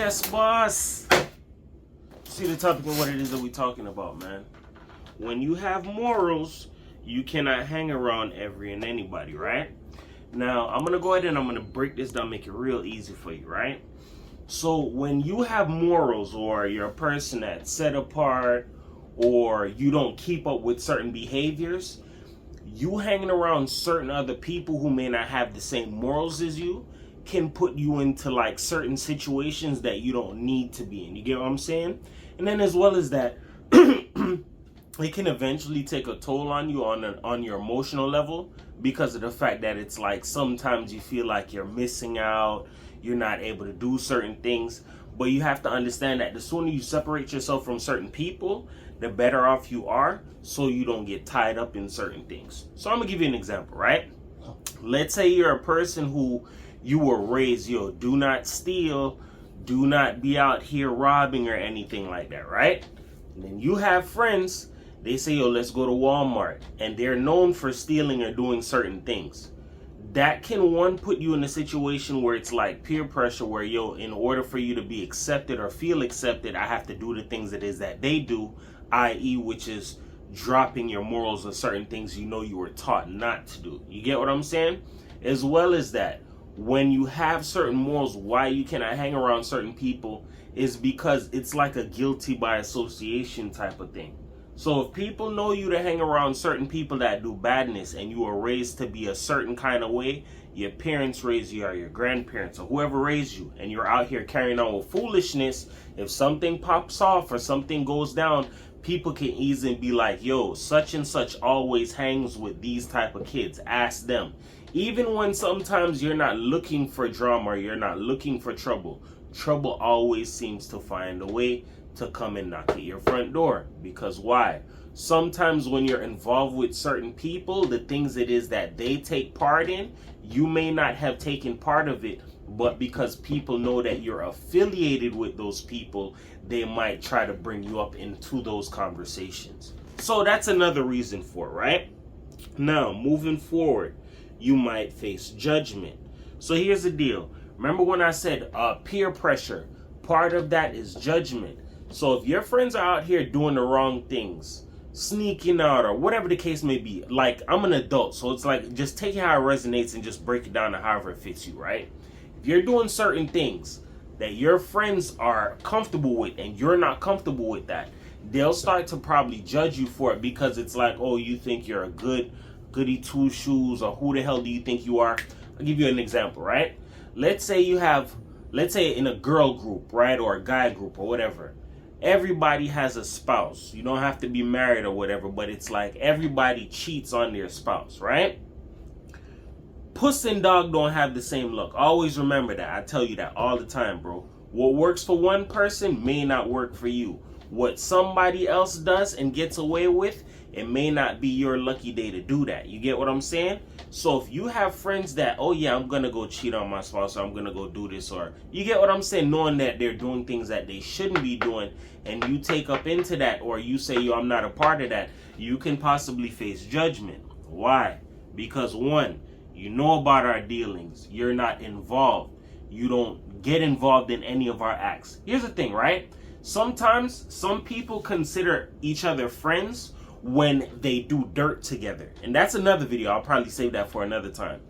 Yes, boss. See the topic and what it is that we're talking about, man. When you have morals, you cannot hang around every and anybody, right? Now, I'm going to go ahead and I'm going to break this down, make it real easy for you, right? So when you have morals, or you're a person that's set apart, or you don't keep up with certain behaviors, you hanging around certain other people who may not have the same morals as you can put you into like certain situations that you don't need to be in. You get what I'm saying? And then as well as that, it can eventually take a toll on you on your emotional level, because of the fact that it's like sometimes you feel like you're missing out, you're not able to do certain things. But you have to understand that the sooner you separate yourself from certain people, the better off you are, so you don't get tied up in certain things. So I'm gonna give you an example, right? Let's say you're a person who you were raised, yo, do not steal, do not be out here robbing or anything like that, right? And then you have friends, they say, yo, let's go to Walmart, and they're known for stealing or doing certain things. That can, one, put you in a situation where it's like peer pressure, where, yo, in order for you to be accepted or feel accepted, I have to do the things it is that they do, i.e., which is dropping your morals on certain things you know you were taught not to do. You get what I'm saying? As well as that, when you have certain morals, why you cannot hang around certain people is because it's like a guilty by association type of thing. So if people know you to hang around certain people that do badness, and you were raised to be a certain kind of way, your parents raised you, or your grandparents, or whoever raised you, and you're out here carrying on with foolishness, if something pops off or something goes down, people can easily be like, yo, such and such always hangs with these type of kids. Ask them. Even when sometimes you're not looking for drama, or you're not looking for trouble, trouble always seems to find a way to come and knock at your front door. Because why? Sometimes when you're involved with certain people, the things it is that they take part in, you may not have taken part of it, but because people know that you're affiliated with those people, they might try to bring you up into those conversations. So that's another reason for it, right? Now, moving forward, you might face judgment. So here's the deal. Remember when I said peer pressure? Part of that is judgment. So if your friends are out here doing the wrong things, sneaking out, or whatever the case may be, like, I'm an adult, so it's like, just take it how it resonates and just break it down to however it fits you, right? If you're doing certain things that your friends are comfortable with and you're not comfortable with that, they'll start to probably judge you for it, because it's like, oh, you think you're a goody two shoes, or who the hell do you think you are? I'll give you an example, right? Let's say in a girl group, right, or a guy group or whatever, everybody has a spouse. You don't have to be married or whatever, but it's like everybody cheats on their spouse, right? Puss and dog don't have the same luck. Always remember that. I tell you that all the time, bro. What works for one person may not work for you. What somebody else does and gets away with, it may not be your lucky day to do that. You get what I'm saying? So if you have friends that, oh yeah, I'm gonna go cheat on my spouse, or I'm gonna go do this, or you get what I'm saying, knowing that they're doing things that they shouldn't be doing, and you take up into that, or you say, yo, I'm not a part of that, you can possibly face judgment. Why? Because one, you know about our dealings. You're not involved. You don't get involved in any of our acts. Here's the thing, right? Sometimes some people consider each other friends when they do dirt together. And that's another video. I'll probably save that for another time.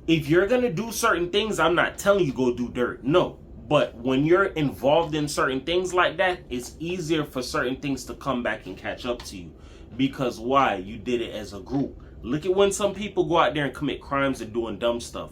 If you're going to do certain things, I'm not telling you go do dirt. No. But when you're involved in certain things like that, it's easier for certain things to come back and catch up to you. Because why? You did it as a group. Look at when some people go out there and commit crimes and doing dumb stuff.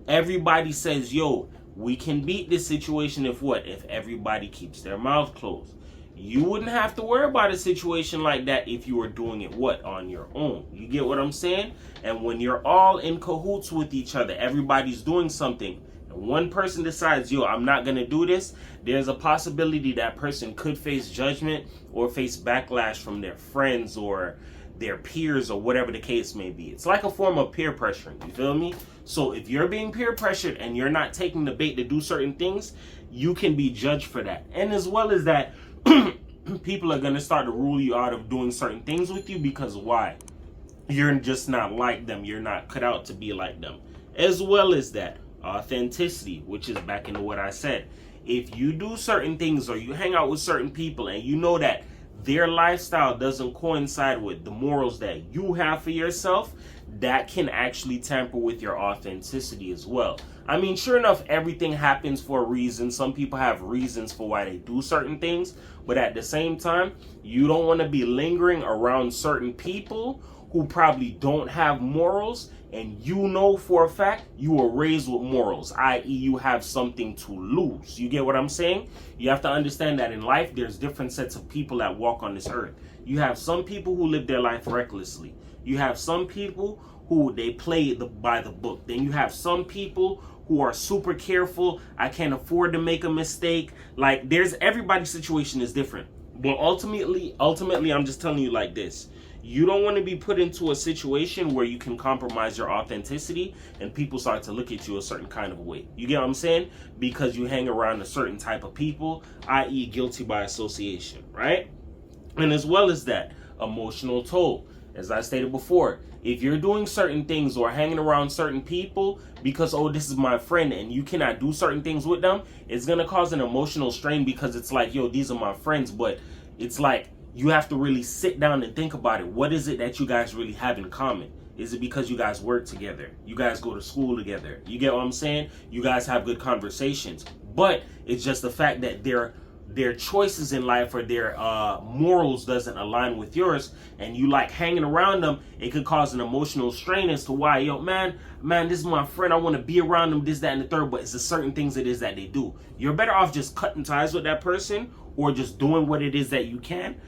Everybody says, yo, we can beat this situation if what? If everybody keeps their mouth closed. You wouldn't have to worry about a situation like that if you were doing it what? On your own. You get what I'm saying? And when you're all in cahoots with each other, everybody's doing something, and one person decides, yo, I'm not going to do this, there's a possibility that person could face judgment or face backlash from their friends or their peers or whatever the case may be. It's like a form of peer pressuring, you feel me? So if you're being peer pressured and you're not taking the bait to do certain things, you can be judged for that. And as well as that, people are going to start to rule you out of doing certain things with you, because why? You're just not like them. You're not cut out to be like them. As well as that, authenticity, which is back into what I said. if you do certain things or you hang out with certain people and you know that their lifestyle doesn't coincide with the morals that you have for yourself, that can actually tamper with your authenticity as well. I mean, sure enough, everything happens for a reason. Some people have reasons for why they do certain things, but at the same time, you don't want to be lingering around certain people who probably don't have morals, and you know for a fact you were raised with morals, i.e. you have something to lose. You get what I'm saying? You have to understand that in life, there's different sets of people that walk on this earth. You have some people who live their life recklessly. You have some people who they play by the book. Then you have some people who are super careful. I can't afford to make a mistake. Like, everybody's situation is different. But ultimately, I'm just telling you like this. You don't want to be put into a situation where you can compromise your authenticity and people start to look at you a certain kind of way. You get what I'm saying? Because you hang around a certain type of people, i.e. guilty by association, right? And as well as that, emotional toll. As I stated before, if you're doing certain things or hanging around certain people because, oh, this is my friend and you cannot do certain things with them, it's going to cause an emotional strain because it's like, yo, these are my friends. But it's like, you have to really sit down and think about it. What is it that you guys really have in common? Is it because you guys work together? You guys go to school together? You get what I'm saying? You guys have good conversations. But it's just the fact that their choices in life or their morals doesn't align with yours, and you like hanging around them, it could cause an emotional strain as to why, yo, man, this is my friend, I want to be around them, this, that, and the third, but it's the certain things it is that they do. You're better off just cutting ties with that person or just doing what it is that you can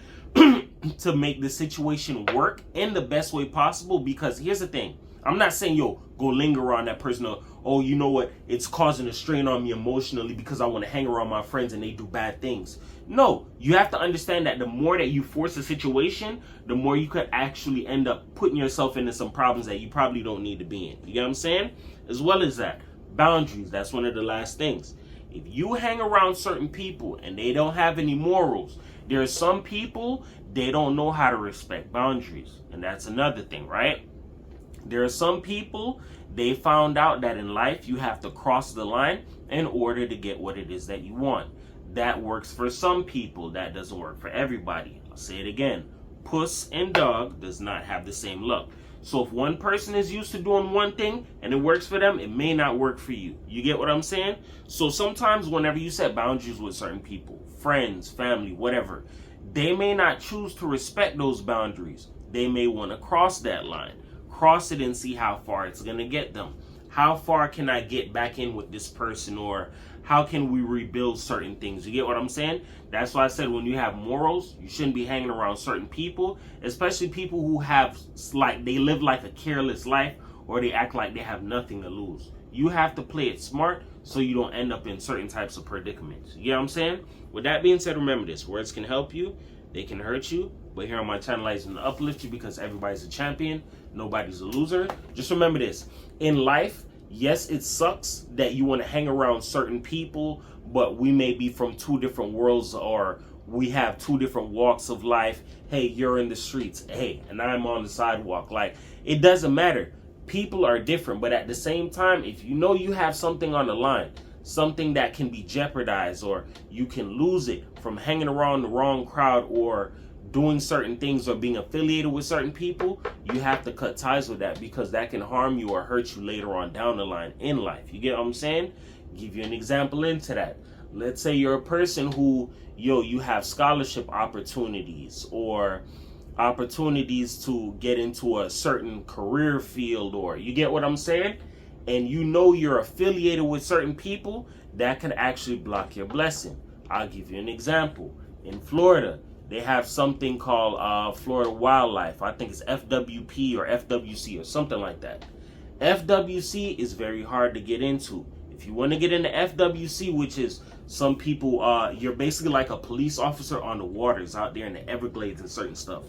to make the situation work in the best way possible. Because here's the thing, I'm not saying, yo, go linger on that person, or, oh, you know what, it's causing a strain on me emotionally because I want to hang around my friends and they do bad things. No, you have to understand that the more that you force a situation, the more you could actually end up putting yourself into some problems that you probably don't need to be in. You get what I'm saying? As well as that, boundaries. That's one of the last things. If you hang around certain people and they don't have any morals, there are some people, they don't know how to respect boundaries. And that's another thing, right? There are some people, they found out that in life you have to cross the line in order to get what it is that you want. That works for some people. That doesn't work for everybody. I'll say it again. Puss and dog does not have the same luck. So if one person is used to doing one thing and it works for them, it may not work for you. You get what I'm saying? So sometimes whenever you set boundaries with certain people, friends, family, whatever, they may not choose to respect those boundaries. They may want to cross that line. Cross it and see how far it's going to get them. How far can I get back in with this person, or how can we rebuild certain things? You get what I'm saying? That's why I said when you have morals, you shouldn't be hanging around certain people, especially people who have, like, they live like a careless life, or they act like they have nothing to lose. You have to play it smart so you don't end up in certain types of predicaments. You get what I'm saying? With that being said, remember this. Words can help you. They can hurt you. But here on my channel, I can uplift you because everybody's a champion. Nobody's a loser. Just remember this. In life, yes, it sucks that you want to hang around certain people, but we may be from two different worlds, or we have two different walks of life. Hey, you're in the streets. Hey, and I'm on the sidewalk. Like, it doesn't matter. People are different, but at the same time, if you know you have something on the line, something that can be jeopardized, or you can lose it from hanging around the wrong crowd or doing certain things or being affiliated with certain people, you have to cut ties with that, because that can harm you or hurt you later on down the line in life. You get what I'm saying? Give you an example into that. Let's say you're a person who, you have scholarship opportunities or opportunities to get into a certain career field, or you get what I'm saying? And you know you're affiliated with certain people, that can actually block your blessing. I'll give you an example. In Florida, they have something called Florida Wildlife. I think it's FWP or FWC or something like that. FWC is very hard to get into. If you want to get into FWC, which is some people, you're basically like a police officer on the waters out there in the Everglades and certain stuff.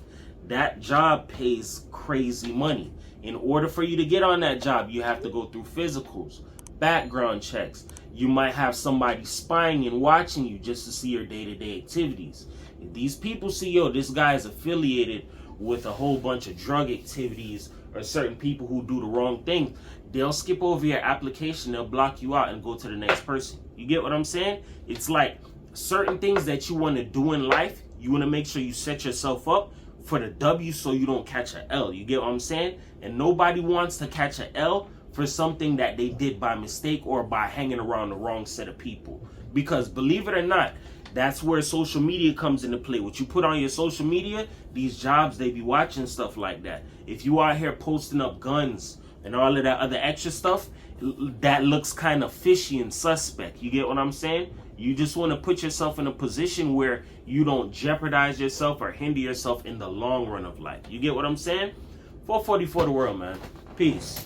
That job pays crazy money. In order for you to get on that job, you have to go through physicals, background checks. You might have somebody spying and watching you just to see your day-to-day activities. If these people see, this guy is affiliated with a whole bunch of drug activities, or certain people who do the wrong thing, they'll skip over your application, they'll block you out and go to the next person. You get what I'm saying? It's like certain things that you want to do in life, you want to make sure you set yourself up for the W so you don't catch an L. You get what I'm saying? And nobody wants to catch an L for something that they did by mistake or by hanging around the wrong set of people. Because believe it or not, that's where social media comes into play. What you put on your social media, these jobs, they be watching stuff like that. If you out here posting up guns and all of that other extra stuff, that looks kind of fishy and suspect. You get what I'm saying? You just want to put yourself in a position where you don't jeopardize yourself or hinder yourself in the long run of life. You get what I'm saying? 440 for the world, man. Peace.